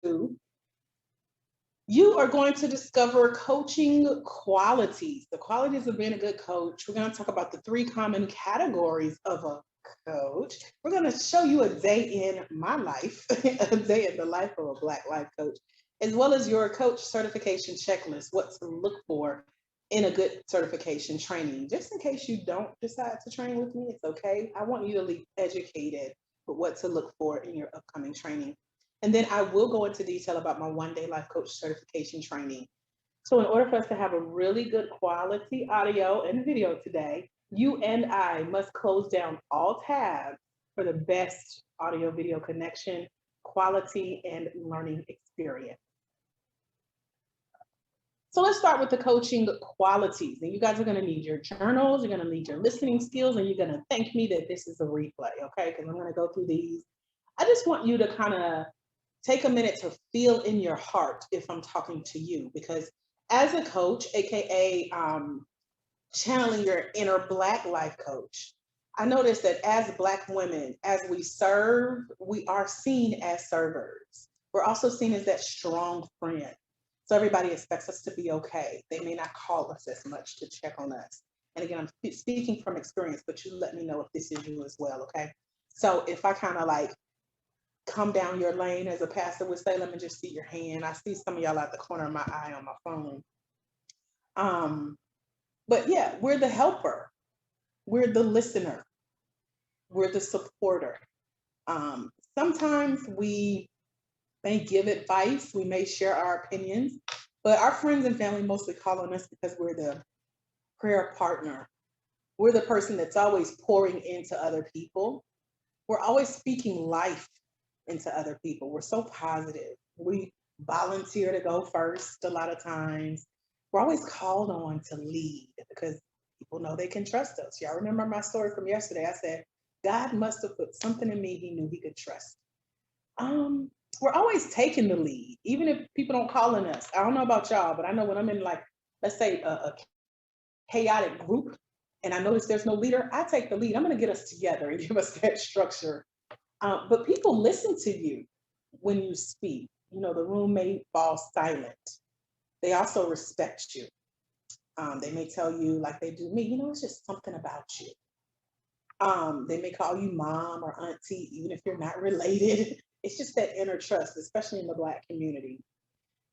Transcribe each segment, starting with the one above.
2, you are going to discover coaching qualities, the qualities of being a good coach. We're going to talk about the 3 common categories of a coach. We're going to show you a day in my life, a day in the life of a Black life coach, as well as your coach certification checklist, what to look for in a good certification training. Just in case you don't decide to train with me, it's okay. I want you to leave educated with what to look for in your upcoming training. And then I will go into detail about my 1-day life coach certification training. So in order for us to have a really good quality audio and video today, you and I must close down all tabs for the best audio video connection, quality, and learning experience. So let's start with the coaching qualities. And you guys are going to need your journals, you're going to need your listening skills, and you're going to thank me that this is a replay, okay? Because I'm going to go through these. I just want you to kind of take a minute to feel in your heart if I'm talking to you, because as a coach, AKA channeling your inner Black life coach, I noticed that as Black women, as we serve, we are seen as servers. We're also seen as that strong friend. So everybody expects us to be okay. They may not call us as much to check on us. And again, I'm speaking from experience, but you let me know if this is you as well, okay? So if I kind of like come down your lane, as a pastor would say, let me just see your hand. I see some of y'all out the corner of my eye on my phone. But yeah, we're the helper. We're the listener. We're the supporter. Sometimes we may give advice, we may share our opinions, but our friends and family mostly call on us because we're the prayer partner. We're the person that's always pouring into other people. We're always speaking life into other people. We're so positive. We volunteer to go first a lot of times. We're always called on to lead because people know they can trust us. Y'all remember my story from yesterday? I said, God must have put something in me he knew he could trust. We're always taking the lead, even if people don't call on us. I don't know about y'all, but I know when I'm in, like, let's say a chaotic group and I notice there's no leader, I take the lead. I'm going to get us together and give us that structure. But people listen to you when you speak. You know, the room may fall silent. They also respect you. They may tell you, like they do me, you know, it's just something about you. They may call you mom or auntie, even if you're not related. It's just that inner trust, especially in the Black community.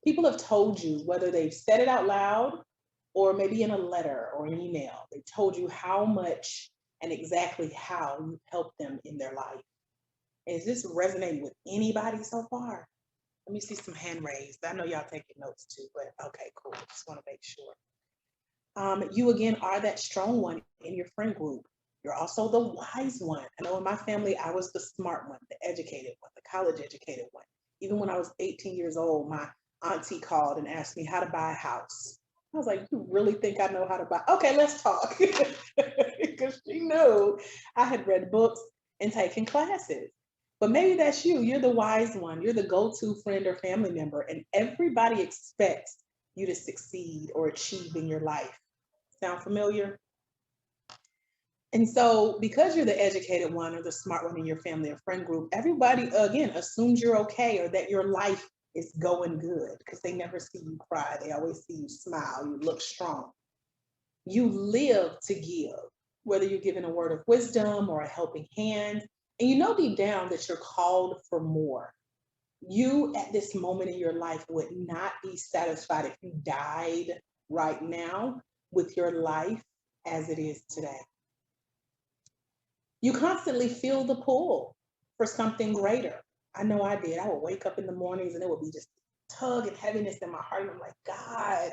People have told you, whether they've said it out loud or maybe in a letter or an email, they told you how much and exactly how you helped them in their life. Is this resonating with anybody so far? Let me see some hand raised. I know y'all taking notes too, but okay, cool. Just want to make sure. You again are that strong one in your friend group. You're also the wise one. I know in my family, I was the smart one, the educated one, the college educated one. Even when I was 18 years old, my auntie called and asked me how to buy a house. I was like, you really think I know how to buy? Okay, let's talk. Because she knew I had read books and taken classes. But maybe that's you. You're the wise one. You're the go-to friend or family member, and everybody expects you to succeed or achieve in your life. Sound familiar? And so because you're the educated one or the smart one in your family or friend group, everybody, again, assumes you're okay or that your life is going good because they never see you cry. They always see you smile. You look strong. You live to give, whether you're giving a word of wisdom or a helping hand. And you know deep down that you're called for more. You at this moment in your life would not be satisfied if you died right now with your life as it is today. You constantly feel the pull for something greater. I know I did. I would wake up in the mornings and it would be just tug and heaviness in my heart. And I'm like, God,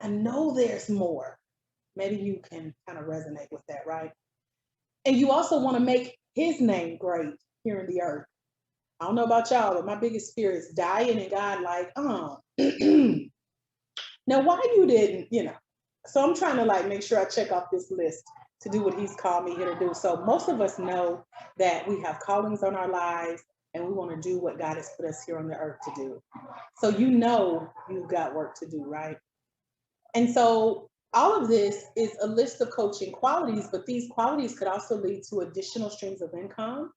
I know there's more. Maybe you can kind of resonate with that, right? And you also want to make his name great here in the earth. I don't know about y'all, but my biggest fear is dying and God like, now why you didn't, you know? So I'm trying to like make sure I check off this list to do what he's called me here to do. So most of us know that we have callings on our lives and we want to do what God has put us here on the earth to do. So you know you've got work to do, right? And so all of this is a list of coaching qualities, but these qualities could also lead to additional streams of income.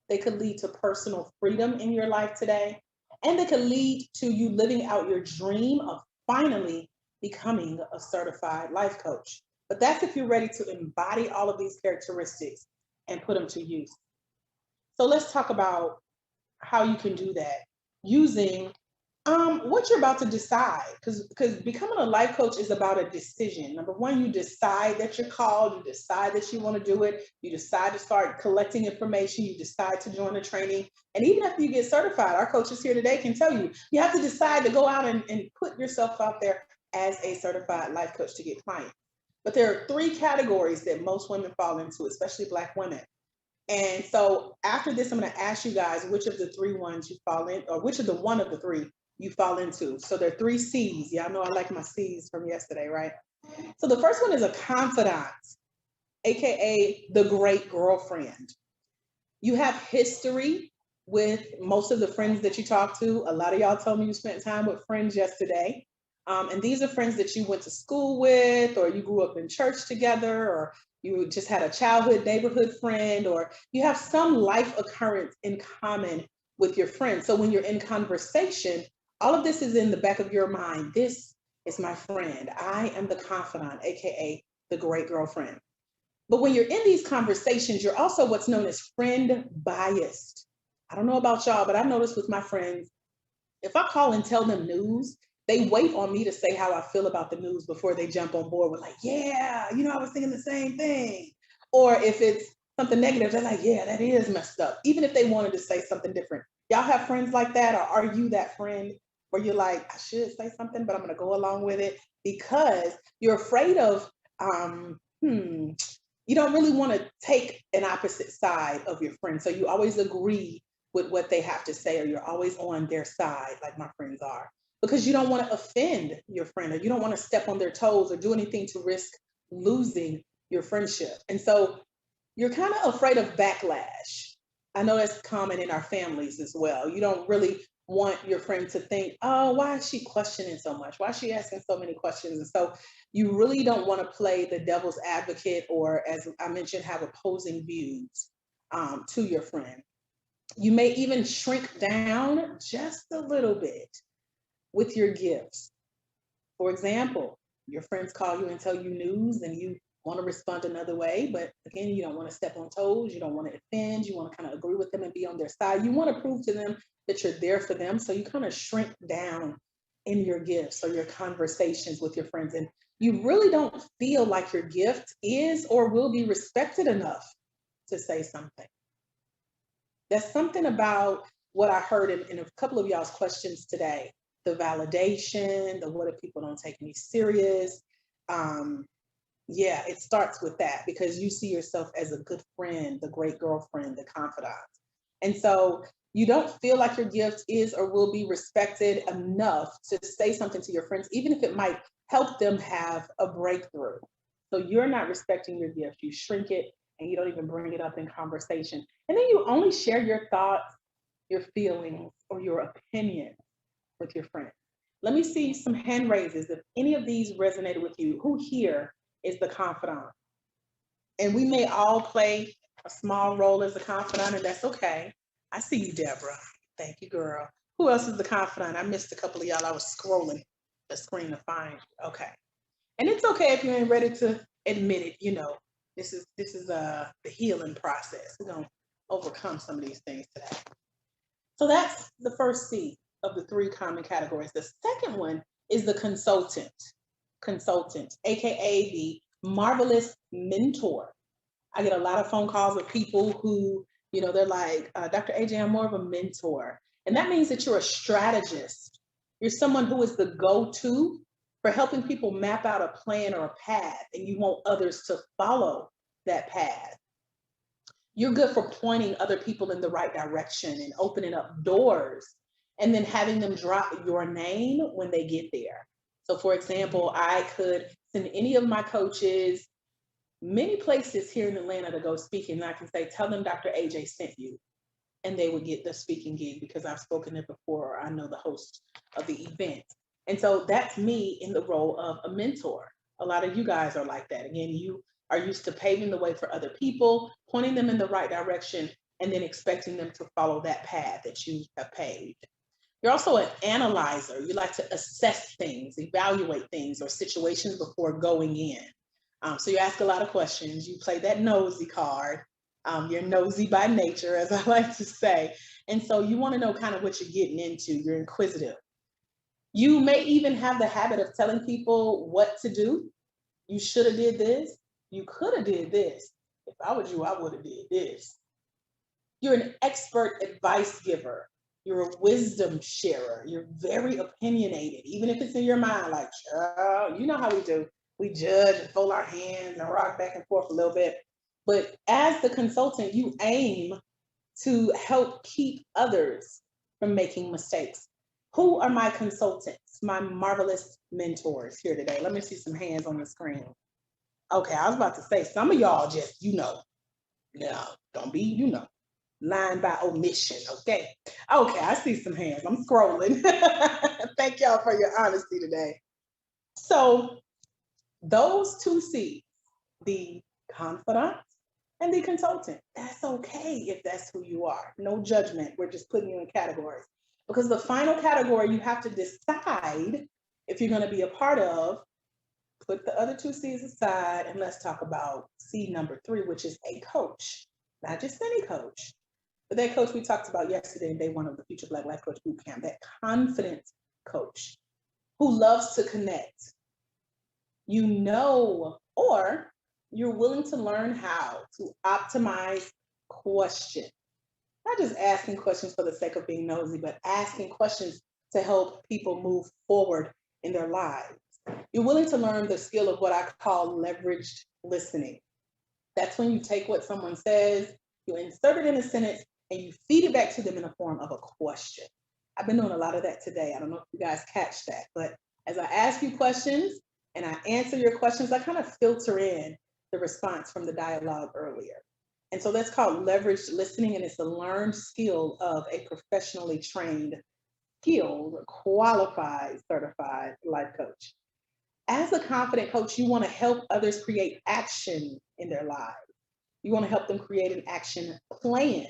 They could lead to personal freedom in your life today. And they can lead to you living out your dream of finally becoming a certified life coach. But that's if you're ready to embody all of these characteristics and put them to use. So let's talk about how you can do that using what you're about to decide, because becoming a life coach is about a decision. Number one, you decide that you're called, you decide that you want to do it, you decide to start collecting information, you decide to join the training. And even after you get certified, our coaches here today can tell you, you have to decide to go out and put yourself out there as a certified life coach to get clients. But there are three categories that most women fall into, especially Black women. And so after this, I'm going to ask you guys which of the three ones you fall in, or which of the one of the three you fall into. So there are three C's. Y'all know I like my C's from yesterday, right? So the first one is a confidant, AKA the great girlfriend. You have history with most of the friends that you talk to. A lot of y'all told me you spent time with friends yesterday. And these are friends that you went to school with, or you grew up in church together, or you just had a childhood neighborhood friend, or you have some life occurrence in common with your friends. So when you're in conversation, all of this is in the back of your mind. This is my friend. I am the confidant, AKA the great girlfriend. But when you're in these conversations, you're also what's known as friend biased. I don't know about y'all, but I've noticed with my friends, if I call and tell them news, they wait on me to say how I feel about the news before they jump on board with like, yeah, I was thinking the same thing. Or if it's something negative, they're like, yeah, that is messed up. Even if they wanted to say something different. Y'all have friends like that? Or are you that friend where you're like, I should say something, but I'm going to go along with it because you're afraid of, you don't really want to take an opposite side of your friend. So you always agree with what they have to say, or you're always on their side, like my friends are, because you don't want to offend your friend, or you don't want to step on their toes or do anything to risk losing your friendship. And so you're kind of afraid of backlash. I know that's common in our families as well. You don't really want your friend to think, oh, why is she questioning so much? Why is she asking so many questions? And so you really don't want to play the devil's advocate, or as I mentioned, have opposing views to your friend. You may even shrink down just a little bit with your gifts. For example, your friends call you and tell you news and you want to respond another way, but again, you don't want to step on toes, you don't want to offend, you want to kind of agree with them and be on their side. You want to prove to them that you're there for them. So you kind of shrink down in your gifts or your conversations with your friends. And you really don't feel like your gift is or will be respected enough to say something. There's something about what I heard in a couple of y'all's questions today, the validation, the what if people don't take me serious. Yeah, it starts with that because you see yourself as a good friend, the great girlfriend, the confidant. And so you don't feel like your gift is or will be respected enough to say something to your friends, even if it might help them have a breakthrough. So you're not respecting your gift. You shrink it and you don't even bring it up in conversation. And then you only share your thoughts, your feelings, or your opinion with your friends. Let me see some hand raises if any of these resonated with you. Who here is the confidant? And we may all play a small role as a confidant, and that's okay. I see you, Deborah. Thank you, girl. Who else is the confidant? I missed a couple of y'all. I was scrolling the screen to find you. Okay. And it's okay if you ain't ready to admit it. This is the healing process. We're gonna overcome some of these things today. So that's the first C of the three common categories. The second one is the consultant, aka the marvelous mentor. I get a lot of phone calls with people who, they're like, Dr. AJ, I'm more of a mentor. And that means that you're a strategist. You're someone who is the go-to for helping people map out a plan or a path, and you want others to follow that path. You're good for pointing other people in the right direction and opening up doors and then having them drop your name when they get there. So for example, I could send any of my coaches many places here in Atlanta to go speaking, and I can say, tell them Dr. AJ sent you. And they would get the speaking gig because I've spoken there before, or I know the host of the event. And so that's me in the role of a mentor. A lot of you guys are like that. Again, you are used to paving the way for other people, pointing them in the right direction, and then expecting them to follow that path that you have paved. You're also an analyzer. You like to assess things, evaluate things or situations before going in. So you ask a lot of questions. You play that nosy card. You're nosy by nature, as I like to say. And so you want to know kind of what you're getting into. You're inquisitive. You may even have the habit of telling people what to do. You should have did this. You could have did this. If I was you, I would have did this. You're an expert advice giver. You're a wisdom sharer. You're very opinionated, even if it's in your mind, like, you know how we do. We judge and fold our hands and rock back and forth a little bit. But as the consultant, you aim to help keep others from making mistakes. Who are my consultants, my marvelous mentors here today? Let me see some hands on the screen. Okay, I was about to say, some of y'all just, no, don't be, lying by omission, okay? Okay, I see some hands. I'm scrolling. Thank y'all for your honesty today. So those two C's, the confidant and the consultant, that's okay if that's who you are. No judgment. We're just putting you in categories. Because the final category you have to decide if you're going to be a part of, put the other two C's aside, and let's talk about C number 3, which is a coach. Not just any coach, but that coach we talked about yesterday in day 1 of the Future Black Life Coach Bootcamp, that confident coach who loves to connect. Or you're willing to learn how to optimize questions. Not just asking questions for the sake of being nosy, but asking questions to help people move forward in their lives. You're willing to learn the skill of what I call leveraged listening. That's when you take what someone says, you insert it in a sentence, and you feed it back to them in the form of a question. I've been doing a lot of that today. I don't know if you guys catch that, but as I ask you questions and I answer your questions, I kind of filter in the response from the dialogue earlier. And so that's called leveraged listening, and it's a learned skill of a professionally trained, skilled, qualified, certified life coach. As a confident coach, you want to help others create action in their lives. You want to help them create an action plan.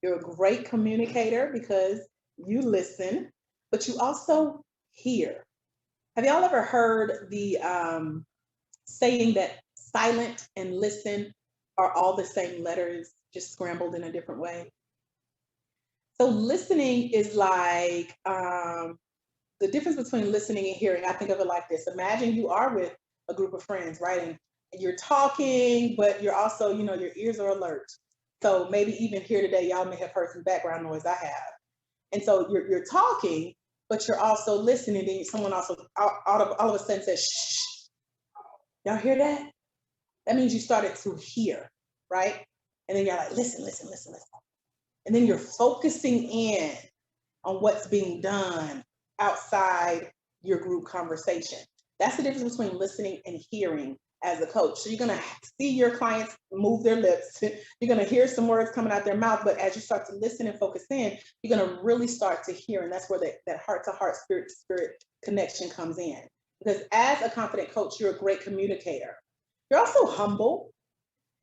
You're a great communicator because you listen, but you also hear. Have y'all ever heard the saying that silent and listen are all the same letters, just scrambled in a different way? So listening is like the difference between listening and hearing. I think of it like this. Imagine you are with a group of friends, right? And you're talking, but you're also, your ears are alert. So maybe even here today, y'all may have heard some background noise I have. And so you're talking, but you're also listening. Then someone also all of a sudden says, shh, y'all hear that? That means you started to hear, right? And then you're like, listen. And then you're focusing in on what's being done outside your group conversation. That's the difference between listening and hearing as a coach. So you're going to see your clients move their lips. You're going to hear some words coming out their mouth, but as you start to listen and focus in, you're going to really start to hear. And that's where that heart-to-heart, spirit-to-spirit connection comes in. Because as a confident coach, you're a great communicator. You're also humble.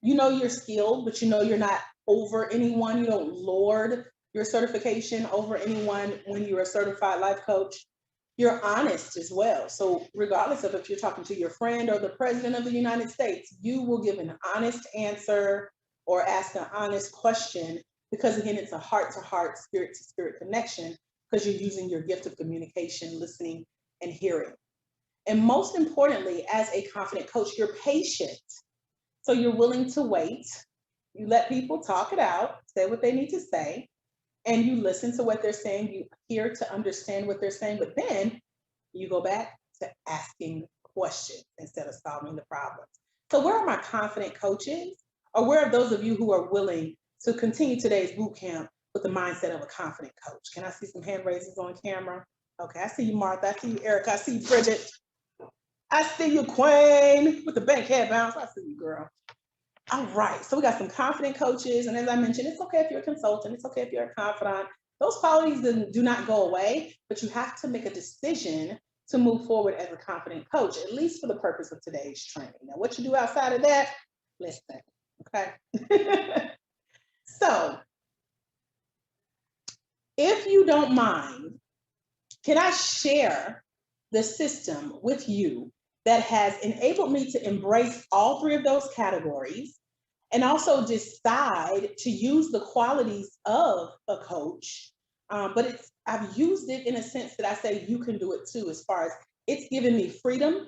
You know you're skilled, but you know you're not over anyone. You don't lord your certification over anyone when you're a certified life coach. You're honest as well. So regardless of if you're talking to your friend or the president of the United States, you will give an honest answer or ask an honest question because, again, it's a heart-to-heart, spirit-to-spirit connection because you're using your gift of communication, listening, and hearing. And most importantly, as a confident coach, you're patient. So you're willing to wait. You let people talk it out, say what they need to say, and you listen to what they're saying. You hear to understand what they're saying, but then you go back to asking questions instead of solving the problems. So where are my confident coaches? Or where are those of you who are willing to continue today's boot camp with the mindset of a confident coach? Can I see some hand raises on camera? Okay, I see you, Martha. I see you, Erica. I see you, Bridget. I see you, Queen, with the bank head bounce. I see you, girl. All right, so we got some confident coaches. And as I mentioned, it's okay if you're a consultant. It's okay if you're a confidant. Those qualities do not go away, but you have to make a decision to move forward as a confident coach, at least for the purpose of today's training. Now, what you do outside of that, listen, okay? So, if you don't mind, can I share the system with you that has enabled me to embrace all three of those categories and also decide to use the qualities of a coach. But I've used it in a sense that I say you can do it too, as far as it's given me freedom.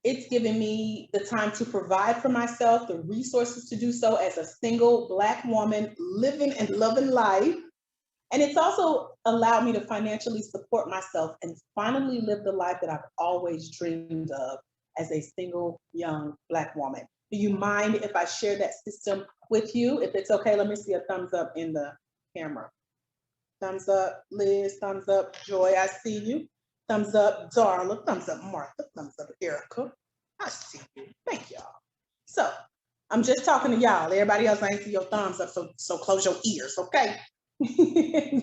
It's given me the time to provide for myself, the resources to do so as a single Black woman living and loving life. And it's also allowed me to financially support myself and finally live the life that I've always dreamed of as a single young Black woman. Do you mind if I share that system with you? If it's okay, let me see a thumbs up in the camera. Thumbs up, Liz, thumbs up, Joy, I see you. Thumbs up, Darla, thumbs up, Martha, thumbs up, Erica. I see you. Thank y'all. So I'm just talking to y'all. Everybody else, I ain't see your thumbs up, so close your ears, okay?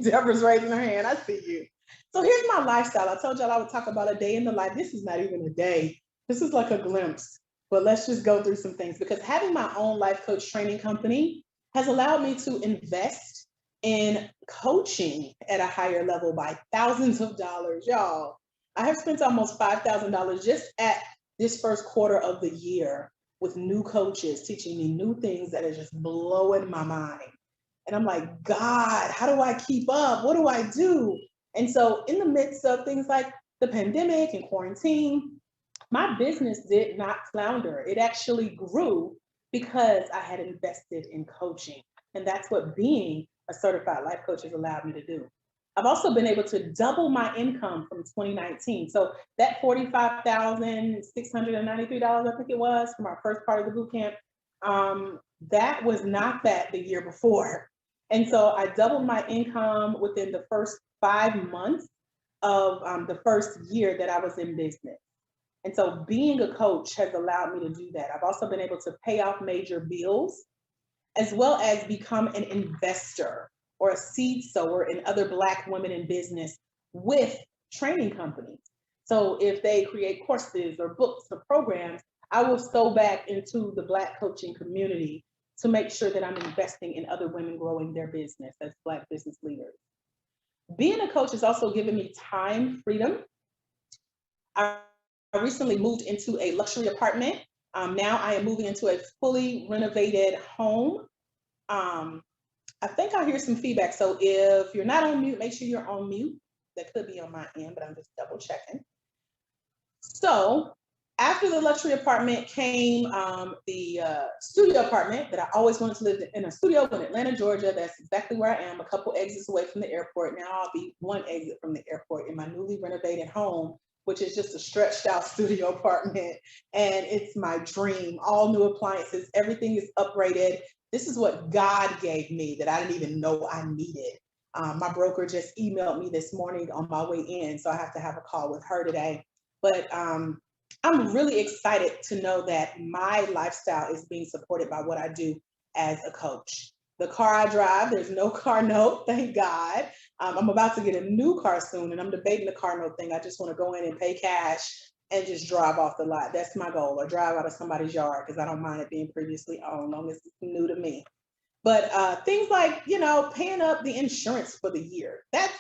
Deborah's raising her hand. I see you. So here's my lifestyle. I told y'all I would talk about a day in the life. This is not even a day. This is like a glimpse. But let's just go through some things, because having my own life coach training company has allowed me to invest in coaching at a higher level by thousands of dollars. Y'all, I have spent almost $5,000 just at this first quarter of the year with new coaches teaching me new things that are just blowing my mind. And I'm like, God, how do I keep up? What do I do? And so in the midst of things like the pandemic and quarantine, my business did not flounder. It actually grew because I had invested in coaching. And that's what being a certified life coach has allowed me to do. I've also been able to double my income from 2019. So that $45,693, I think it was, from our first part of the boot camp, that was not that the year before. And so I doubled my income within the first 5 months of the first year that I was in business. And so being a coach has allowed me to do that. I've also been able to pay off major bills, as well as become an investor or a seed sower in other Black women in business with training companies. So if they create courses or books or programs, I will sow back into the Black coaching community to make sure that I'm investing in other women growing their business as Black business leaders. Being a coach has also given me time freedom. I recently moved into a luxury apartment. Now I am moving into a fully renovated home. I think I hear some feedback. So if you're not on mute, make sure you're on mute. That could be on my end, but I'm just double checking. So after the luxury apartment came the studio apartment that I always wanted to live in, a studio in Atlanta, Georgia. That's exactly where I am, a couple exits away from the airport. Now I'll be one exit from the airport in my newly renovated home, which is just a stretched out studio apartment. And it's my dream, all new appliances, everything is upgraded. This is what God gave me that I didn't even know I needed. My broker just emailed me this morning on my way in, so I have to have a call with her today. But I'm really excited to know that my lifestyle is being supported by what I do as a coach. The car I drive, there's no car note, thank God. I'm about to get a new car soon, and I'm debating the car note thing. I just want to go in and pay cash and just drive off the lot. That's my goal, or drive out of somebody's yard, because I don't mind it being previously owned, long as it's new to me. But things like, paying up the insurance for the year, that's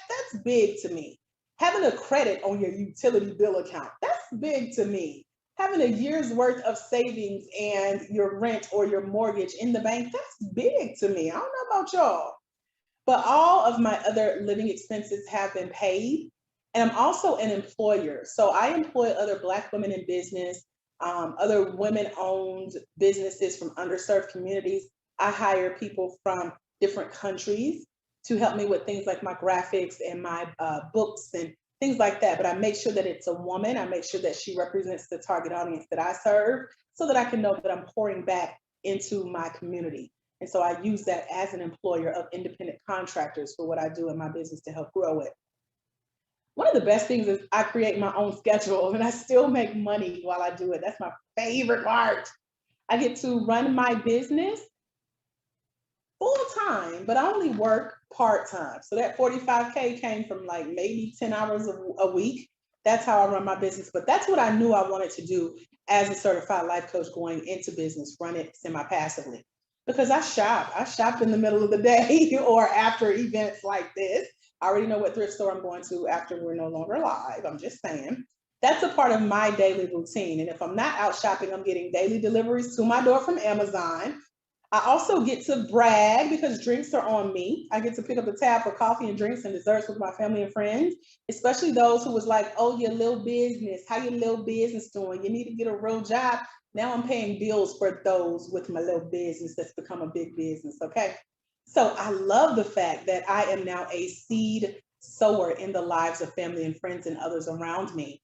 big to me. Having a credit on your utility bill account, that's big to me. Having a year's worth of savings and your rent or your mortgage in the bank, that's big to me. I don't know about y'all. But all of my other living expenses have been paid. And I'm also an employer. So I employ other Black women in business, other women-owned businesses from underserved communities. I hire people from different countries to help me with things like my graphics and my books and things like that. But I make sure that it's a woman. I make sure that she represents the target audience that I serve, so that I can know that I'm pouring back into my community. And so I use that as an employer of independent contractors for what I do in my business to help grow it. One of the best things is I create my own schedule, and I still make money while I do it. That's my favorite part. I get to run my business full time, but I only work part time. So that 45K came from like maybe 10 hours a week. That's how I run my business. But that's what I knew I wanted to do as a certified life coach going into business, run it semi-passively. Because I shop in the middle of the day or after events like this. I already know what thrift store I'm going to after we're no longer alive. I'm just saying. That's a part of my daily routine. And if I'm not out shopping, I'm getting daily deliveries to my door from Amazon. I also get to brag because drinks are on me. I get to pick up the tab for coffee and drinks and desserts with my family and friends, especially those who was like, oh, your little business, how your little business doing? You need to get a real job. Now I'm paying bills for those with my little business that's become a big business, okay? So I love the fact that I am now a seed sower in the lives of family and friends and others around me.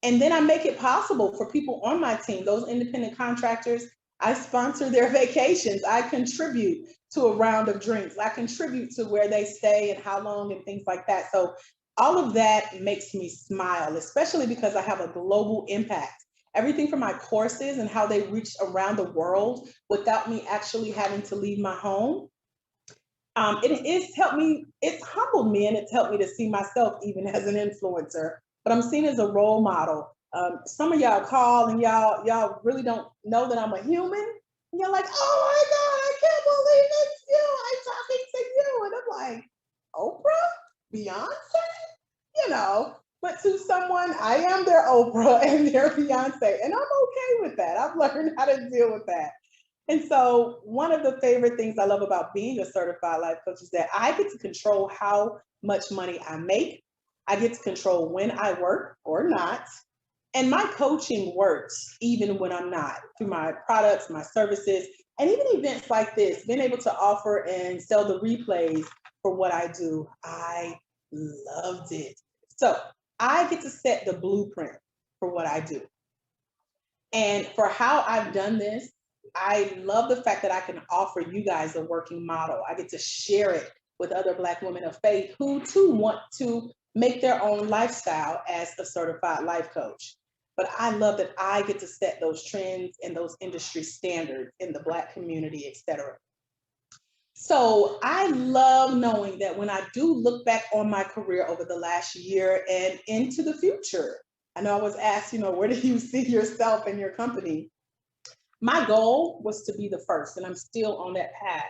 And then I make it possible for people on my team, those independent contractors. I sponsor their vacations. I contribute to a round of drinks. I contribute to where they stay and how long and things like that. So all of that makes me smile, especially because I have a global impact. Everything from my courses and how they reach around the world without me actually having to leave my home. It's helped me, it's humbled me, and it's helped me to see myself even as an influencer. But I'm seen as a role model. Some of y'all call and y'all really don't know that I'm a human. And you're like, oh my God, I can't believe it's you. I'm talking to you. And I'm like, Oprah? Beyonce? You know, but to someone, I am their Oprah and their Beyonce. And I'm okay with that. I've learned how to deal with that. And so, one of the favorite things I love about being a certified life coach is that I get to control how much money I make. I get to control when I work or not. And my coaching works even when I'm not through my products, my services, and even events like this, being able to offer and sell the replays for what I do. I loved it. So, I get to set the blueprint for what I do. And for how I've done this, I love the fact that I can offer you guys a working model. I get to share it with other Black women of faith who too want to make their own lifestyle as a certified life coach. But I love that I get to set those trends and those industry standards in the Black community, et cetera. So I love knowing that when I do look back on my career over the last year and into the future, I know I was asked, where do you see yourself and your company? My goal was to be the first, and I'm still on that path.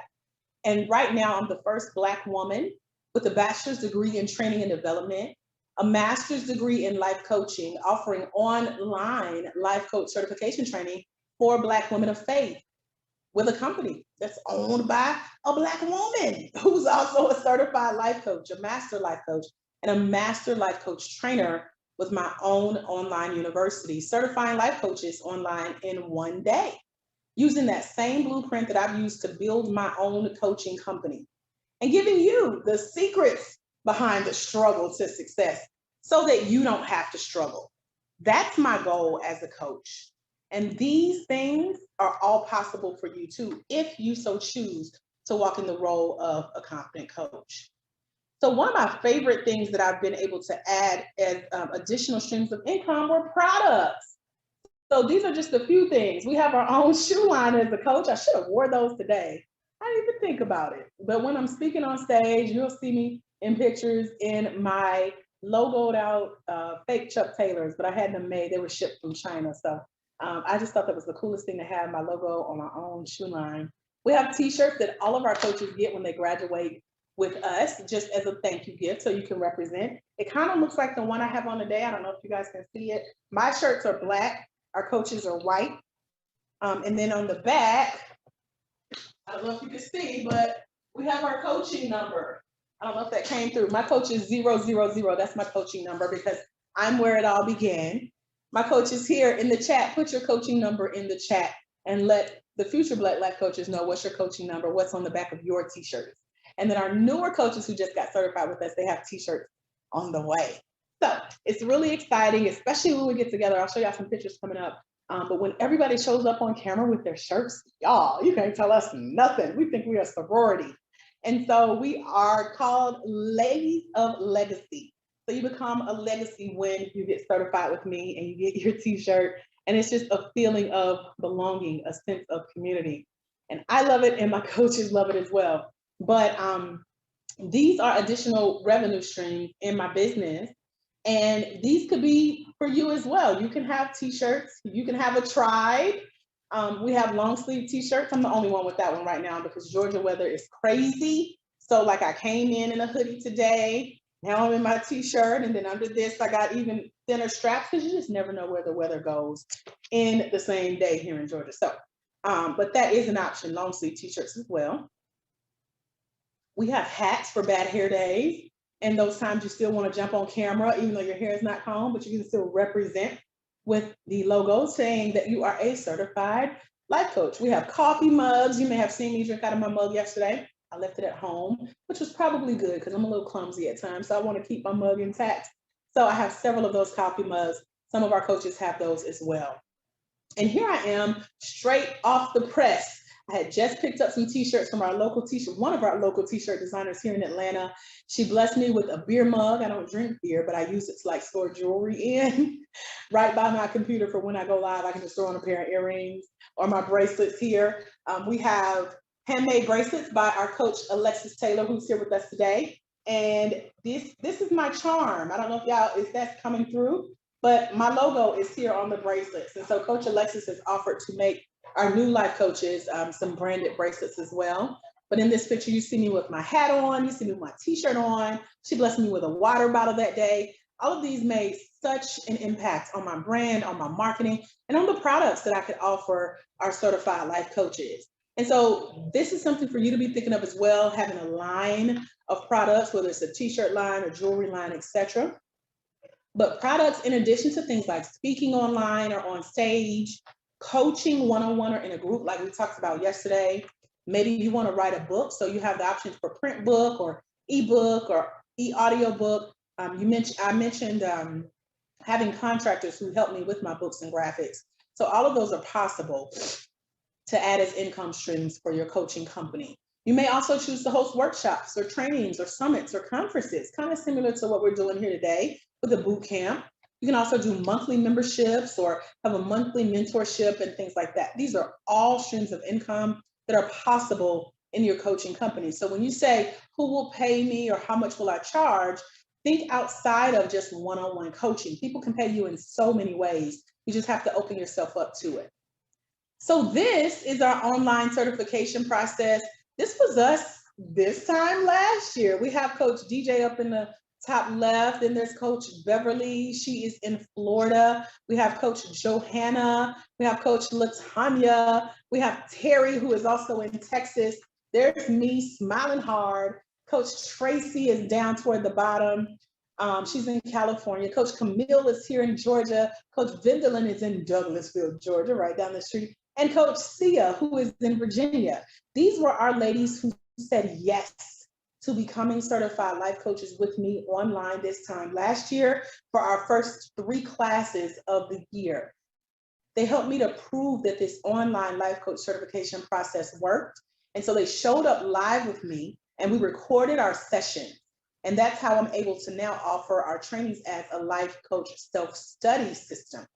And right now, I'm the first Black woman with a bachelor's degree in training and development, a master's degree in life coaching, offering online life coach certification training for Black women of faith with a company that's owned by a Black woman who's also a certified life coach, a master life coach, and a master life coach trainer with my own online university, certifying life coaches online in one day, using that same blueprint that I've used to build my own coaching company and giving you the secrets behind the struggle to success so that you don't have to struggle. That's my goal as a coach. And these things are all possible for you too, if you so choose to walk in the role of a confident coach. So one of my favorite things that I've been able to add as additional streams of income were products. So these are just a few things. We have our own shoe line as a coach. I should have wore those today. I didn't even think about it. But when I'm speaking on stage, you'll see me in pictures in my logoed out fake Chuck Taylors, but I had them made. They were shipped from China. So I just thought that was the coolest thing to have my logo on my own shoe line. We have t-shirts that all of our coaches get when they graduate with us, just as a thank you gift, so you can represent. It kind of looks like the one I have on today. I don't know if you guys can see it. My shirts are black. Our coaches are white. And then on the back, I don't know if you can see, but we have our coaching number. I don't know if that came through. My coach is 000. That's my coaching number because I'm where it all began. My coach is here in the chat. Put your coaching number in the chat and let the future Black life coaches know what's your coaching number, what's on the back of your t-shirts. And then our newer coaches who just got certified with us, they have t-shirts on the way. So it's really exciting, especially when we get together. I'll show y'all some pictures coming up. But when everybody shows up on camera with their shirts, y'all, you can't tell us nothing. We think we are sorority. And so we are called Ladies of Legacy. So you become a legacy when you get certified with me and you get your t-shirt. And it's just a feeling of belonging, a sense of community. And I love it and my coaches love it as well. But these are additional revenue streams in my business. And these could be for you as well. You can have t-shirts, you can have a tribe. We have long sleeve t-shirts. I'm the only one with that one right now because Georgia weather is crazy. So like I came in a hoodie today Now I'm in my t-shirt, and then under this, I got even thinner straps because you just never know where the weather goes in the same day here in Georgia. So, but that is an option, long sleeve t-shirts as well. We have hats for bad hair days. And those times you still want to jump on camera, even though your hair is not combed, but you can still represent with the logo saying that you are a certified life coach. We have coffee mugs. You may have seen me drink out of my mug yesterday. I left it at home, which was probably good because I'm a little clumsy at times. So I want to keep my mug intact. So I have several of those coffee mugs. Some of our coaches have those as well. And here I am, straight off the press. I had just picked up some t-shirts from our local t-shirt, one of our local t-shirt designers here in Atlanta. She blessed me with a beer mug. I don't drink beer, but I use it to like store jewelry in right by my computer for when I go live. I can just throw on a pair of earrings or my bracelets here. We have handmade bracelets by our coach, Alexis Taylor, who's here with us today. And this is my charm. I don't know if y'all, if that's coming through, but my logo is here on the bracelets. And so Coach Alexis has offered to make our new life coaches some branded bracelets as well. But in this picture, you see me with my hat on, you see me with my t-shirt on. She blessed me with a water bottle that day. All of these made such an impact on my brand, on my marketing, and on the products that I could offer our certified life coaches. And so this is something for you to be thinking of as well, having a line of products, whether it's a t-shirt line or jewelry line, etc. But products, in addition to things like speaking online or on stage, coaching one-on-one or in a group like we talked about yesterday. Maybe you want to write a book, so you have the options for print book or ebook or e-audio book. I mentioned having contractors who help me with my books and graphics. So all of those are possible to add as income streams for your coaching company. You may also choose to host workshops or trainings or summits or conferences, kind of similar to what we're doing here today with a boot camp. You can also do monthly memberships or have a monthly mentorship and things like that. These are all streams of income that are possible in your coaching company. So when you say, who will pay me or how much will I charge? Think outside of just one-on-one coaching. People can pay you in so many ways. You just have to open yourself up to it. So this is our online certification process. This was us this time last year. We have Coach DJ up in the top left, and there's Coach Beverly. She is in Florida. We have Coach Johanna. We have Coach Latanya. We have Terry, who is also in Texas. There's me smiling hard. Coach Tracy is down toward the bottom. She's in California. Coach Camille is here in Georgia. Coach Vindelin is in Douglasville, Georgia, right down the street. And Coach Sia, who is in Virginia. These were our ladies who said yes to becoming certified life coaches with me online this time last year for our first 3 classes of the year. They helped me to prove that this online life coach certification process worked. And so they showed up live with me and we recorded our session. And that's how I'm able to now offer our trainings as a life coach self-study system.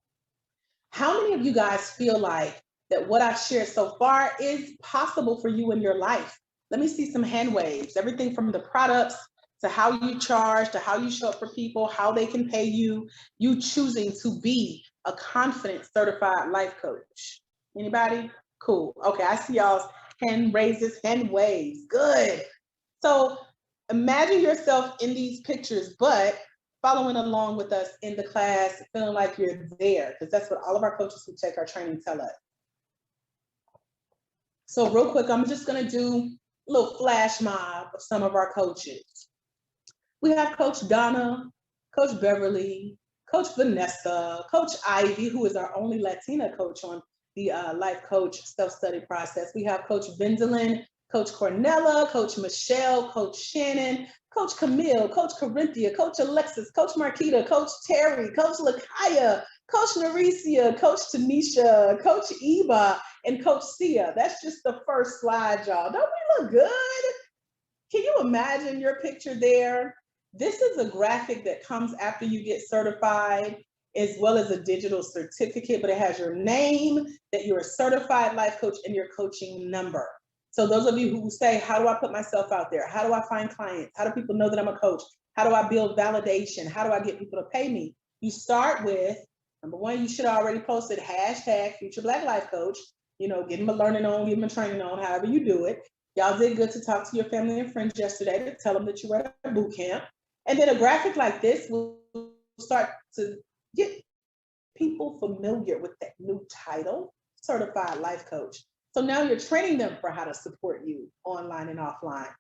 How many of you guys feel like that what I've shared so far is possible for you in your life? Let me see some hand waves. Everything from the products to how you charge, to how you show up for people, how they can pay you, you choosing to be a confident certified life coach. Anybody? Cool. Okay, I see y'all's hand raises, hand waves. Good. So imagine yourself in these pictures, but following along with us in the class, feeling like you're there, because that's what all of our coaches who take our training tell us. So real quick, I'm just gonna do a little flash mob of some of our coaches. We have Coach Donna, Coach Beverly, Coach Vanessa, Coach Ivy, who is our only Latina coach on the Life Coach self-study process. We have Coach Vindelin, Coach Cornella, Coach Michelle, Coach Shannon, Coach Camille, Coach Corinthia, Coach Alexis, Coach Marquita, Coach Terry, Coach Lakaya, Coach Naricia, Coach Tanisha, Coach Eva, and Coach Sia. That's just the first slide, y'all. Don't we look good? Can you imagine your picture there? This is a graphic that comes after you get certified, as well as a digital certificate, but it has your name, that you're a certified life coach, and your coaching number. So those of you who say, how do I put myself out there? How do I find clients? How do people know that I'm a coach? How do I build validation? How do I get people to pay me? You start with, number one, you should have already posted hashtag Future Black Life Coach. You know, get them a learning on, give them a training on, however you do it. Y'all did good to talk to your family and friends yesterday to tell them that you were at a boot camp. And then a graphic like this will start to get people familiar with that new title, certified life coach. So now you're training them for how to support you online and offline.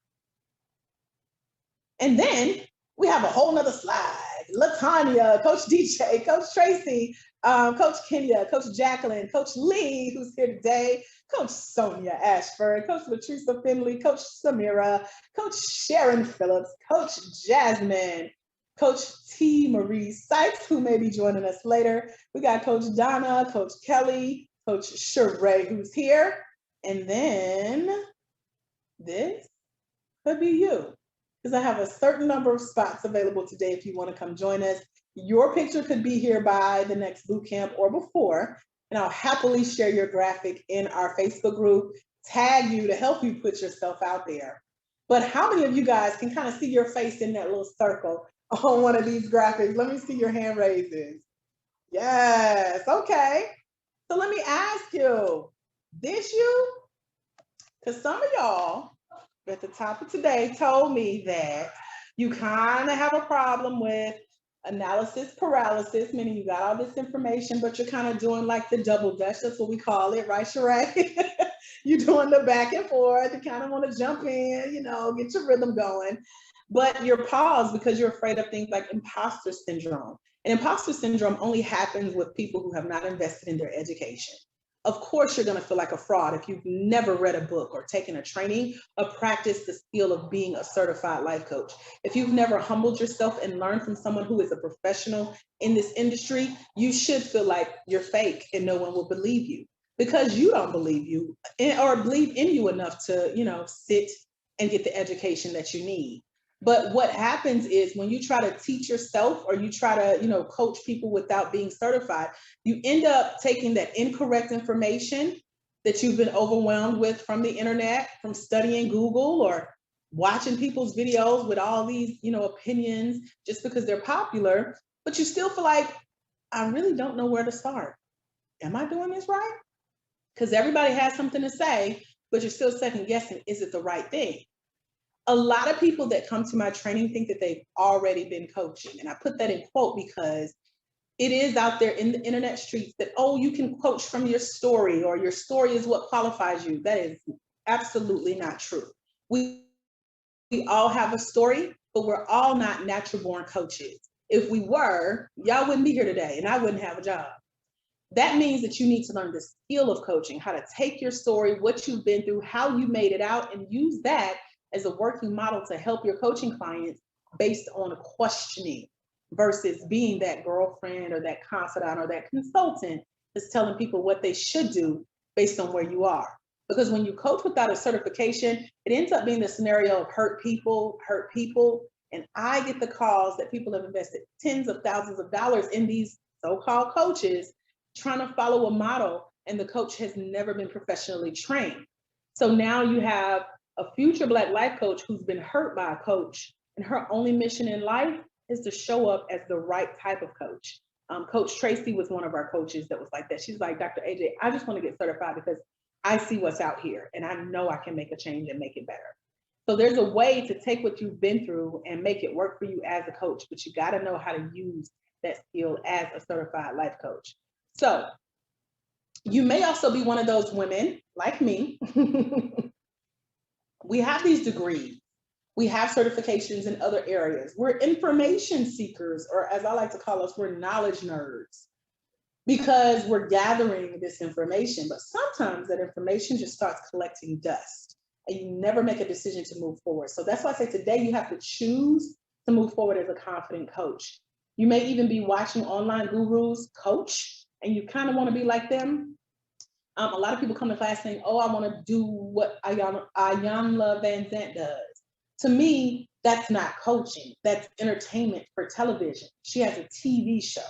And then we have a whole nother slide. Latanya, Coach DJ, Coach Tracy, Coach Kenya, Coach Jacqueline, Coach Lee, who's here today, Coach Sonia Ashford, Coach Latricia Finley, Coach Samira, Coach Sharon Phillips, Coach Jasmine, Coach T. Marie Sykes, who may be joining us later. We got Coach Donna, Coach Kelly, Coach Sheree, who's here. And then this could be you, because I have a certain number of spots available today if you want to come join us. Your picture could be here by the next boot camp or before, and I'll happily share your graphic in our Facebook group, tag you to help you put yourself out there. But how many of you guys can kind of see your face in that little circle on one of these graphics? Let me see your hand raises. Yes, okay. So let me ask you, this you? Because some of y'all at the top of today told me that you kind of have a problem with analysis paralysis, meaning you got all this information, but you're kind of doing like the double dutch. That's what we call it, right, Sheree? You're doing the back and forth. You kind of want to jump in, you know, get your rhythm going. But you're paused because you're afraid of things like imposter syndrome. And imposter syndrome only happens with people who have not invested in their education. Of course, you're going to feel like a fraud if you've never read a book or taken a training or practiced the skill of being a certified life coach. If you've never humbled yourself and learned from someone who is a professional in this industry, you should feel like you're fake and no one will believe you, because you don't believe you or believe in you enough to, you know, sit and get the education that you need. But what happens is when you try to teach yourself or you try to, you know, coach people without being certified, you end up taking that incorrect information that you've been overwhelmed with from the internet, from studying Google or watching people's videos with all these, you know, opinions just because they're popular, but you still feel like, I really don't know where to start. Am I doing this right? Because everybody has something to say, but you're still second guessing, is it the right thing? A lot of people that come to my training think that they've already been coaching. And I put that in quote because it is out there in the internet streets that, oh, you can coach from your story or your story is what qualifies you. That is absolutely not true. We all have a story, but we're all not natural born coaches. If we were, y'all wouldn't be here today and I wouldn't have a job. That means that you need to learn the skill of coaching, how to take your story, what you've been through, how you made it out, and use that as a working model to help your coaching clients based on questioning versus being that girlfriend or that confidant or that consultant that's telling people what they should do based on where you are. Because when you coach without a certification, it ends up being the scenario of hurt people. And I get the calls that people have invested tens of thousands of dollars in these so-called coaches trying to follow a model, and the coach has never been professionally trained. So now you have a future Black life coach who's been hurt by a coach, and her only mission in life is to show up as the right type of coach. Coach Tracy was one of our coaches that was like that. She's like, Dr. AJ, I just want to get certified because I see what's out here and I know I can make a change and make it better. So there's a way to take what you've been through and make it work for you as a coach, but you got to know how to use that skill as a certified life coach. So you may also be one of those women like me. We have these degrees. We have certifications in other areas. We're information seekers, or as I like to call us, we're knowledge nerds, because we're gathering this information. But sometimes that information just starts collecting dust and you never make a decision to move forward. So that's why I say today you have to choose to move forward as a confident coach. You may even be watching online gurus coach and you kind of want to be like them. A lot of people come to class saying, oh, I want to do what Iyanla Vanzant does. To me, that's not coaching. That's entertainment for television. She has a TV show,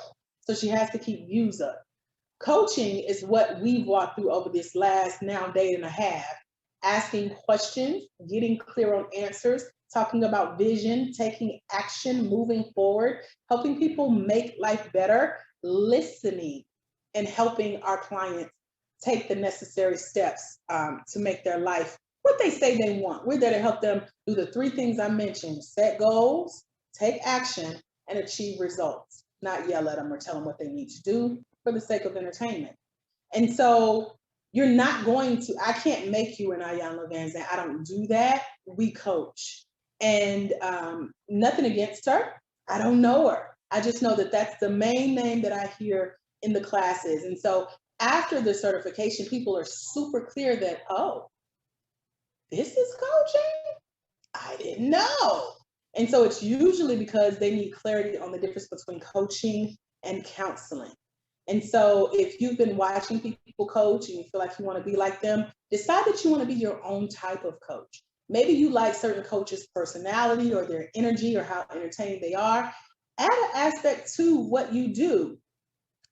so she has to keep views up. Coaching is what we've walked through over this last now day and a half, asking questions, getting clear on answers, talking about vision, taking action, moving forward, helping people make life better, listening, and helping our clients take the necessary steps to make their life what they say they want. We're there to help them do the three things I mentioned: set goals, take action and achieve results, not yell at them or tell them what they need to do for the sake of entertainment. And so you're not going to, I can't make you an Ayan Levanzan. I don't do that. We coach. And nothing against her. I don't know her. I just know that that's the main name that I hear in the classes. And so after the certification, people are super clear that, oh, this is coaching? I didn't know. And so it's usually because they need clarity on the difference between coaching and counseling. And so if you've been watching people coach and you feel like you want to be like them, decide that you want to be your own type of coach. Maybe you like certain coaches' personality or their energy or how entertaining they are. Add an aspect to what you do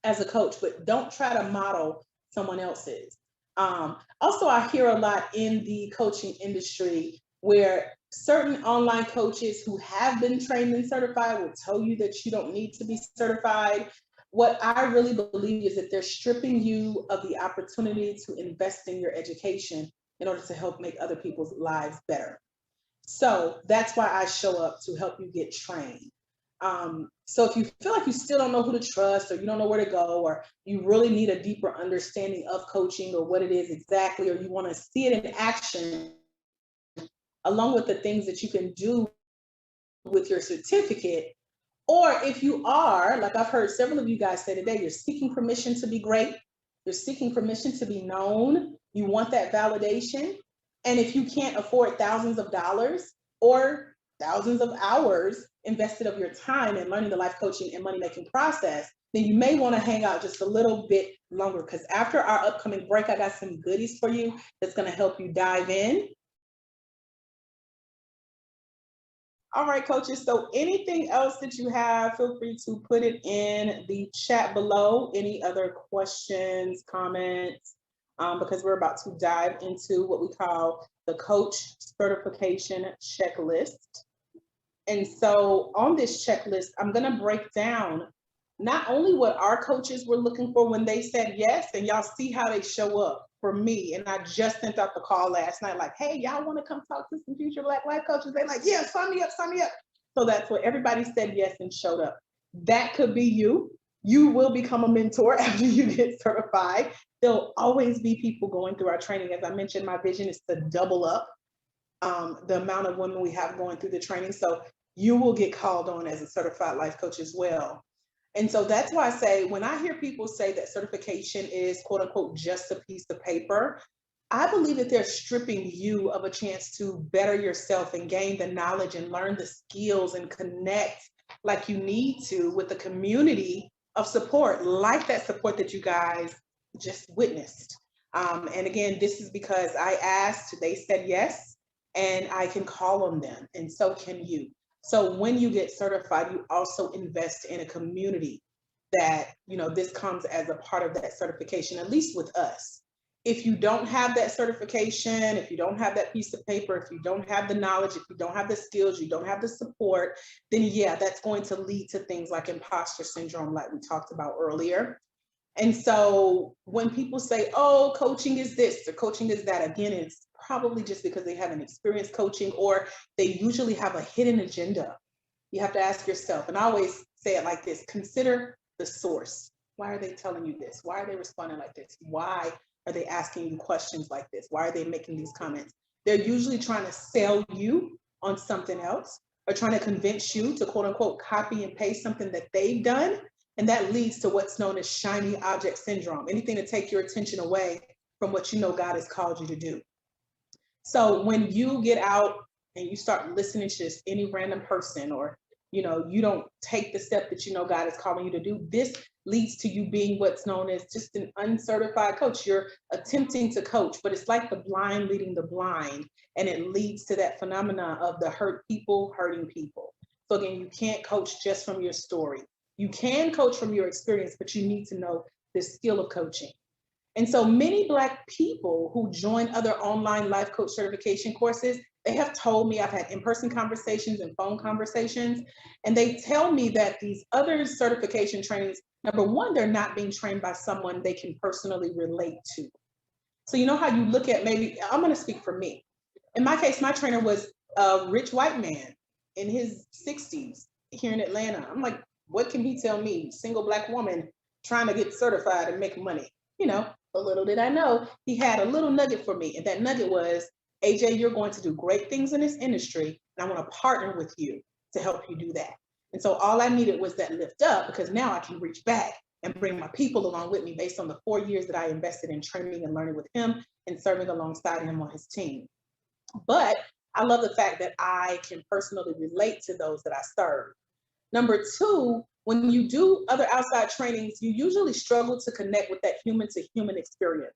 as a coach, but don't try to model someone else's. Also, I hear a lot in the coaching industry where certain online coaches who have been trained and certified will tell you that you don't need to be certified. What I really believe is that they're stripping you of the opportunity to invest in your education in order to help make other people's lives better. So that's why I show up, to help you get trained. So if you feel like you still don't know who to trust, or you don't know where to go, or you really need a deeper understanding of coaching or what it is exactly, or you want to see it in action, along with the things that you can do with your certificate, or if you are, like I've heard several of you guys say today, you're seeking permission to be great, you're seeking permission to be known, you want that validation, and if you can't afford thousands of dollars or thousands of hours invested of your time in learning the life coaching and money-making process, then you may want to hang out just a little bit longer, because after our upcoming break, I got some goodies for you that's going to help you dive in. All right, coaches, so anything else that you have, feel free to put it in the chat below. Any other questions, comments, because we're about to dive into what we call the coach certification checklist. And so on this checklist, I'm going to break down not only what our coaches were looking for when they said yes, and y'all see how they show up for me. And I just sent out the call last night, like, hey, y'all want to come talk to some future Black life coaches? They're like, yeah, sign me up, sign me up. So that's what everybody said yes and showed up. That could be you. You will become a mentor after you get certified. There'll always be people going through our training. As I mentioned, my vision is to double up the amount of women we have going through the training. So you will get called on as a certified life coach as well. And so that's why I say, when I hear people say that certification is quote unquote just a piece of paper, I believe that they're stripping you of a chance to better yourself and gain the knowledge and learn the skills and connect like you need to with the community of support, like that support that you guys just witnessed. And again, this is because I asked, they said yes, and I can call on them, and so can you. So when you get certified, you also invest in a community that, you know, this comes as a part of that certification, at least with us. If you don't have that certification, if you don't have that piece of paper, if you don't have the knowledge, if you don't have the skills, you don't have the support, then yeah, that's going to lead to things like imposter syndrome, like we talked about earlier. And so when people say, oh, coaching is this or coaching is that, again, it's probably just because they haven't experienced coaching, or they usually have a hidden agenda. You have to ask yourself, and I always say it like this: consider the source. Why are they telling you this? Why are they responding like this? Why are they asking you questions like this? Why are they making these comments? They're usually trying to sell you on something else, or trying to convince you to quote unquote copy and paste something that they've done. And that leads to what's known as shiny object syndrome, anything to take your attention away from what you know God has called you to do. So when you get out and you start listening to just any random person, or you know, you don't take the step that you know God is calling you to do, this leads to you being what's known as just an uncertified coach. You're attempting to coach, but it's like the blind leading the blind, and it leads to that phenomena of the hurt people hurting people. So again, you can't coach just from your story. You can coach from your experience, but you need to know the skill of coaching. And so many Black people who join other online life coach certification courses, they have told me, I've had in-person conversations and phone conversations, and they tell me that these other certification trainings, number one, they're not being trained by someone they can personally relate to. So you know how you look at, maybe, I'm gonna speak for me. In my case, my trainer was a rich white man in his 60s. here in Atlanta. I'm like, what can he tell me? Single Black woman trying to get certified and make money. You know, but little did I know, he had a little nugget for me. And that nugget was, AJ, you're going to do great things in this industry, and I want to partner with you to help you do that. And so all I needed was that lift up, because now I can reach back and bring my people along with me based on the 4 years that I invested in training and learning with him and serving alongside him on his team. But I love the fact that I can personally relate to those that I serve. Number two, when you do other outside trainings, you usually struggle to connect with that human to human experience.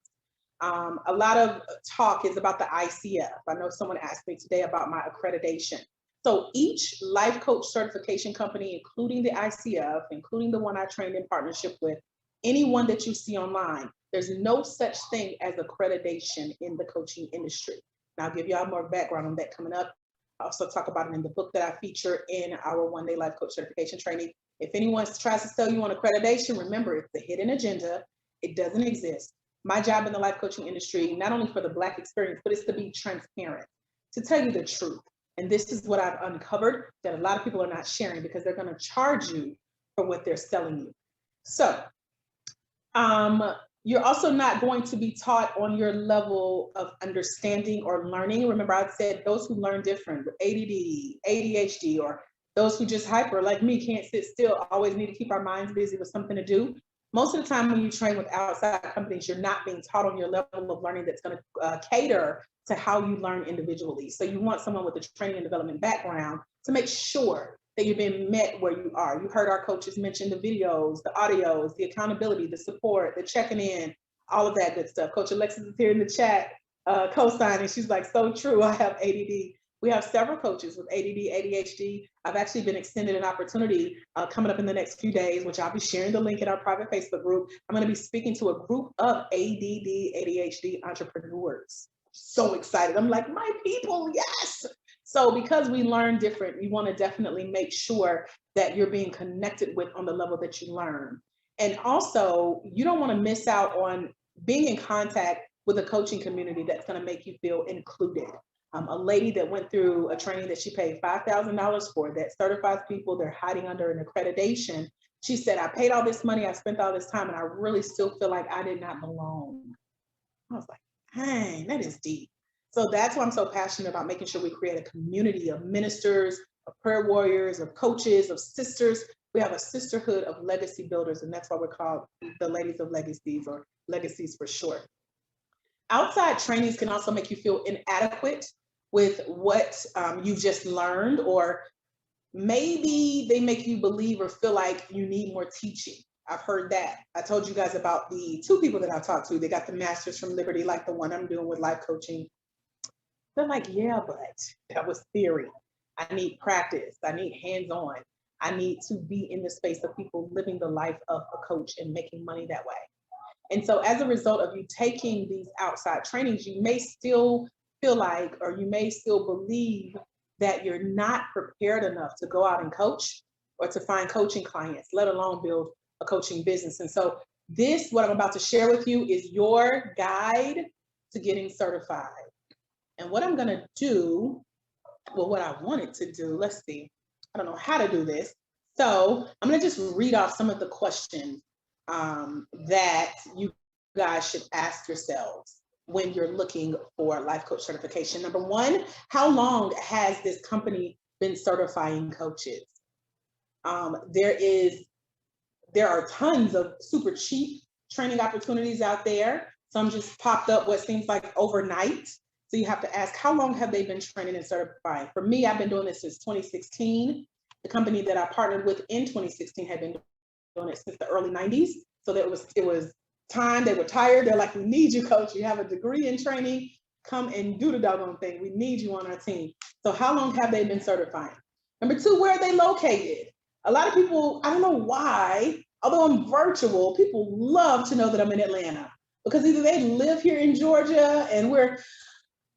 A lot of talk is about the ICF. I know someone asked me today about my accreditation. So each life coach certification company, including the ICF, including the one I trained in partnership with, anyone that you see online, there's no such thing as accreditation in the coaching industry. And I'll give y'all more background on that coming up. I also talk about it in the book that I feature in our one-day life coach certification training. If anyone tries to sell you on accreditation, remember, it's a hidden agenda. It doesn't exist. My job in the life coaching industry, not only for the Black experience, but it's to be transparent, to tell you the truth. And this is what I've uncovered that a lot of people are not sharing, because they're going to charge you for what they're selling you. So you're also not going to be taught on your level of understanding or learning. Remember, I said those who learn different with ADD, ADHD, or those who just hyper like me, can't sit still, always need to keep our minds busy with something to do. Most of the time when you train with outside companies, you're not being taught on your level of learning that's going to cater to how you learn individually. So you want someone with a training and development background to make sure that you're being met where you are. You heard our coaches mention the videos, the audios, the accountability, the support, the checking in, all of that good stuff. Coach Alexis is here in the chat, co-signing. She's like, so true, I have ADD. We have several coaches with ADD, ADHD. I've actually been extended an opportunity coming up in the next few days, which I'll be sharing the link in our private Facebook group. I'm going to be speaking to a group of ADD, ADHD entrepreneurs. So excited. I'm like, my people, yes. So because we learn different, you want to definitely make sure that you're being connected with on the level that you learn. And also, you don't want to miss out on being in contact with a coaching community that's going to make you feel included. A lady that went through a training that she paid $5,000 for, that certifies people they're hiding under an accreditation. She said, I paid all this money, I spent all this time, and I really still feel like I did not belong. I was like, dang, that is deep. So that's why I'm so passionate about making sure we create a community of ministers, of prayer warriors, of coaches, of sisters. We have a sisterhood of legacy builders, and that's why we're called the Ladies of Legacies, or Legacies for short. Outside trainings can also make you feel inadequate with what you've just learned, or maybe they make you believe or feel like you need more teaching. I've heard that. I told you guys about the two people that I talked to. They got the Masters from Liberty, like the one I'm doing with life coaching. They're like, yeah, but that was theory. I need practice. I need hands-on. I need to be in the space of people living the life of a coach and making money that way. And so as a result of you taking these outside trainings, you may still feel like, or you may still believe that you're not prepared enough to go out and coach or to find coaching clients, let alone build a coaching business. And so this, what I'm about to share with you, is your guide to getting certified. And what I'm going to do, well, what I wanted to do, let's see, I don't know how to do this. So I'm going to just read off some of the questions that you guys should ask yourselves when you're looking for life coach certification. Number one, how long has this company been certifying coaches? There are tons of super cheap training opportunities out there. Some just popped up what seems like overnight. So you have to ask, how long have they been training and certifying? For me, I've been doing this since 2016. The company that I partnered with in 2016 had been doing it since the early 90s. So it was time. They were tired. They're like, we need you, coach. You have a degree in training. Come and do the doggone thing. We need you on our team. So how long have they been certifying? Number two, where are they located? A lot of people, I don't know why, although I'm virtual, people love to know that I'm in Atlanta, because either they live here in Georgia and we're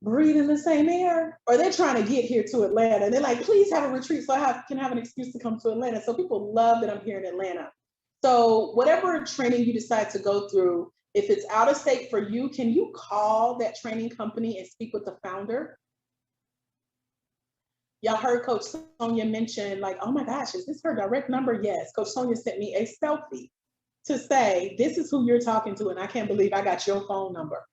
breathing the same air, or they're trying to get here to Atlanta. And they're like, please have a retreat so I can have an excuse to come to Atlanta. So people love that I'm here in Atlanta. So whatever training you decide to go through, if it's out of state for you, can you call that training company and speak with the founder? Y'all heard Coach Sonia mention, like, oh my gosh, is this her direct number? Yes. Coach Sonia sent me a selfie to say, this is who you're talking to, and I can't believe I got your phone number.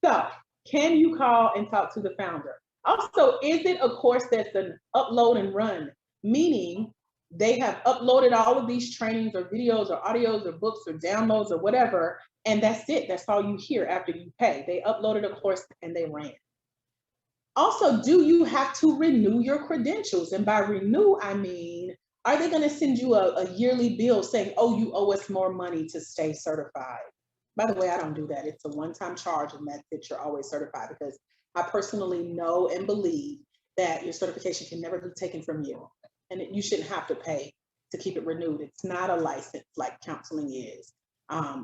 So, can you call and talk to the founder? Also, is it a course that's an upload and run? Meaning they have uploaded all of these trainings or videos or audios or books or downloads or whatever, and that's it. That's all you hear after you pay. They uploaded a course and they ran. Also, do you have to renew your credentials? And by renew, I mean, are they going to send you a yearly bill saying, oh, you owe us more money to stay certified? By the way, I don't do that. It's a one-time charge, and that's it. You're always certified, because I personally know and believe that your certification can never be taken from you, and you shouldn't have to pay to keep it renewed. It's not a license like counseling is.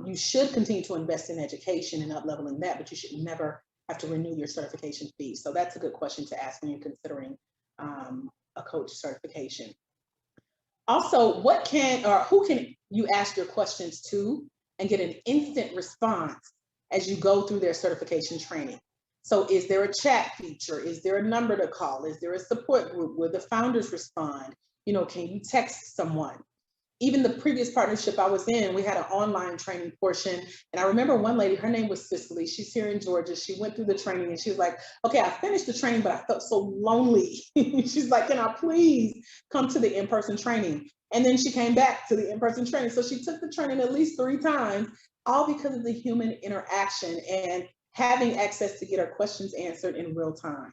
You should continue to invest in education and up-leveling that, but you should never have to renew your certification fees. So that's a good question to ask when you're considering a coach certification. Also, what can or who can you ask your questions to and get an instant response as you go through their certification training? So is there a chat feature? Is there a number to call? Is there a support group where the founders respond? You know, can you text someone? Even the previous partnership I was in, we had an online training portion. And I remember one lady, her name was Cicely. She's here in Georgia. She went through the training and she was like, okay, I finished the training, but I felt so lonely. She's like, can I please come to the in-person training? And then she came back to the in-person training. So she took the training at least 3 times, all because of the human interaction and having access to get her questions answered in real time.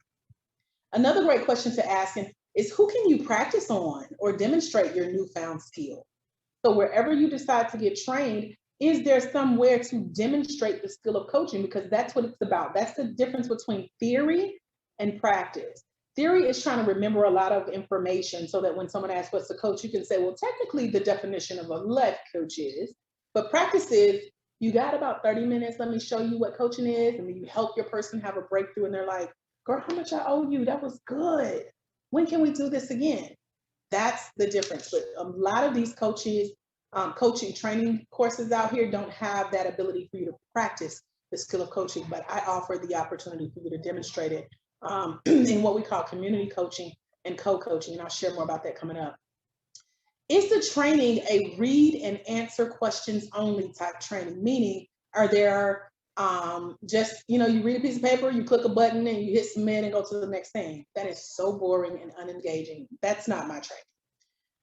Another great question to ask is, who can you practice on or demonstrate your newfound skill? So wherever you decide to get trained, is there somewhere to demonstrate the skill of coaching? Because that's what it's about. That's the difference between theory and practice. Theory is trying to remember a lot of information so that when someone asks what's a coach, you can say, well, technically the definition of a life coach is, but practice is, you got about 30 minutes, let me show you what coaching is, and then you help your person have a breakthrough and they're like, girl, how much I owe you? That was good. When can we do this again? That's the difference. But a lot of these coaches, coaching training courses out here don't have that ability for you to practice the skill of coaching, but I offer the opportunity for you to demonstrate it in what we call community coaching and co-coaching, and I'll share more about that coming up. Is the training a read and answer questions only type training? Meaning, are there just, you know, you read a piece of paper, you click a button and you hit submit and go to the next thing? That is so boring and unengaging. That's not my training.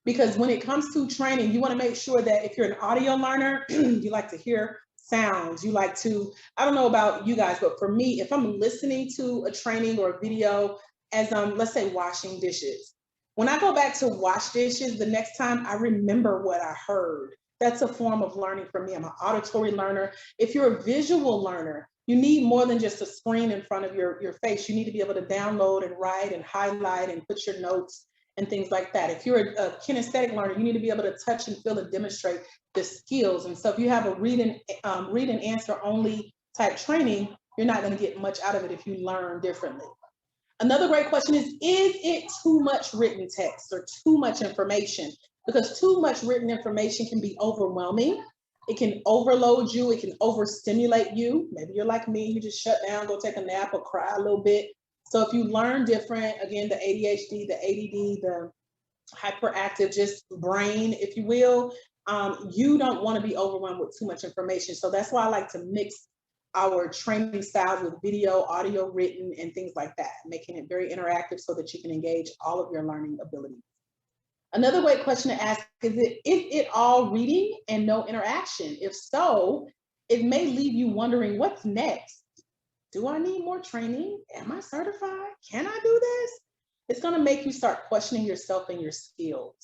Because when it comes to training, you want to make sure that if you're an audio learner, you like to hear sounds, you like to, I don't know about you guys, but for me, if I'm listening to a training or a video as let's say washing dishes, when I go back to wash dishes, the next time I remember what I heard. That's a form of learning for me. I'm an auditory learner. If you're a visual learner, you need more than just a screen in front of your face. You need to be able to download and write and highlight and put your notes and things like that. If you're a kinesthetic learner, you need to be able to touch and feel and demonstrate the skills. And so if you have a read and answer only type training, you're not going to get much out of it if you learn differently. Another great question is it too much written text or too much information? Because too much written information can be overwhelming. It can overload you. It can overstimulate you. Maybe you're like me, you just shut down, go take a nap or cry a little bit. So if you learn different, again, the ADHD, the ADD, the hyperactive, just brain, if you will, you don't want to be overwhelmed with too much information. So that's why I like to mix our training styles with video, audio, written, and things like that, making it very interactive so that you can engage all of your learning abilities. Another great question to ask is it all reading and no interaction? If so, it may leave you wondering, what's next? Do I need more training? Am I certified? Can I do this? It's going to make you start questioning yourself and your skills.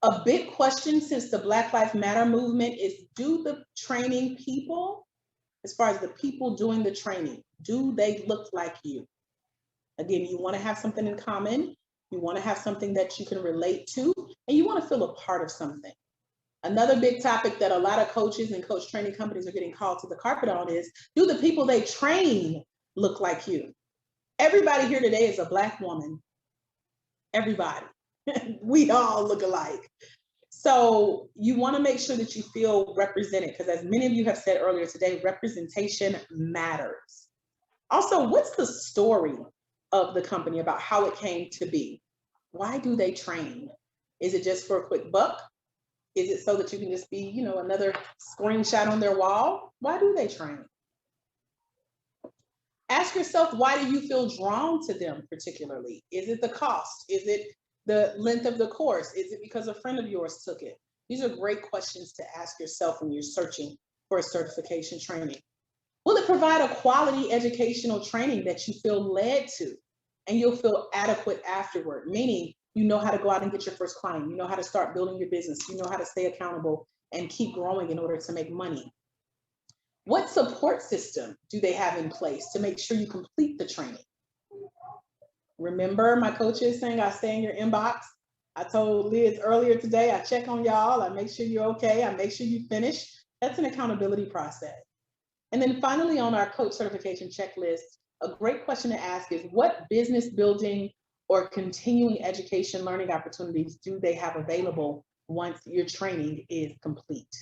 A big question since the Black Lives Matter movement is, do the training people, as far as the people doing the training, do they look like you? Again, you want to have something in common. You want to have something that you can relate to, and you want to feel a part of something. Another big topic that a lot of coaches and coach training companies are getting called to the carpet on is, do the people they train look like you? Everybody here today is a Black woman. Everybody. We all look alike. So you want to make sure that you feel represented, because as many of you have said earlier today, representation matters. Also, what's the story of the company, about how it came to be. Why do they train? Is it just for a quick buck? Is it so that you can just be, you know, another screenshot on their wall? Why do they train? Ask yourself, why do you feel drawn to them particularly? Is it the cost? Is it the length of the course? Is it because a friend of yours took it? These are great questions to ask yourself when you're searching for a certification training. Will it provide a quality educational training that you feel led to and you'll feel adequate afterward? Meaning, you know how to go out and get your first client. You know how to start building your business. You know how to stay accountable and keep growing in order to make money. What support system do they have in place to make sure you complete the training? Remember, my coach is saying I stay in your inbox. I told Liz earlier today, I check on y'all. I make sure you're okay. I make sure you finish. That's an accountability process. And then finally, on our coach certification checklist, a great question to ask is, what business building or continuing education learning opportunities do they have available once your training is complete?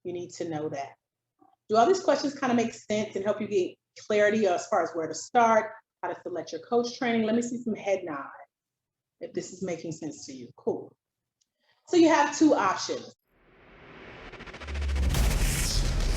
You need to know that. Do all these questions kind of make sense and help you get clarity as far as where to start, how to select your coach training? Let me see some head nods if this is making sense to you. Cool. So you have two options.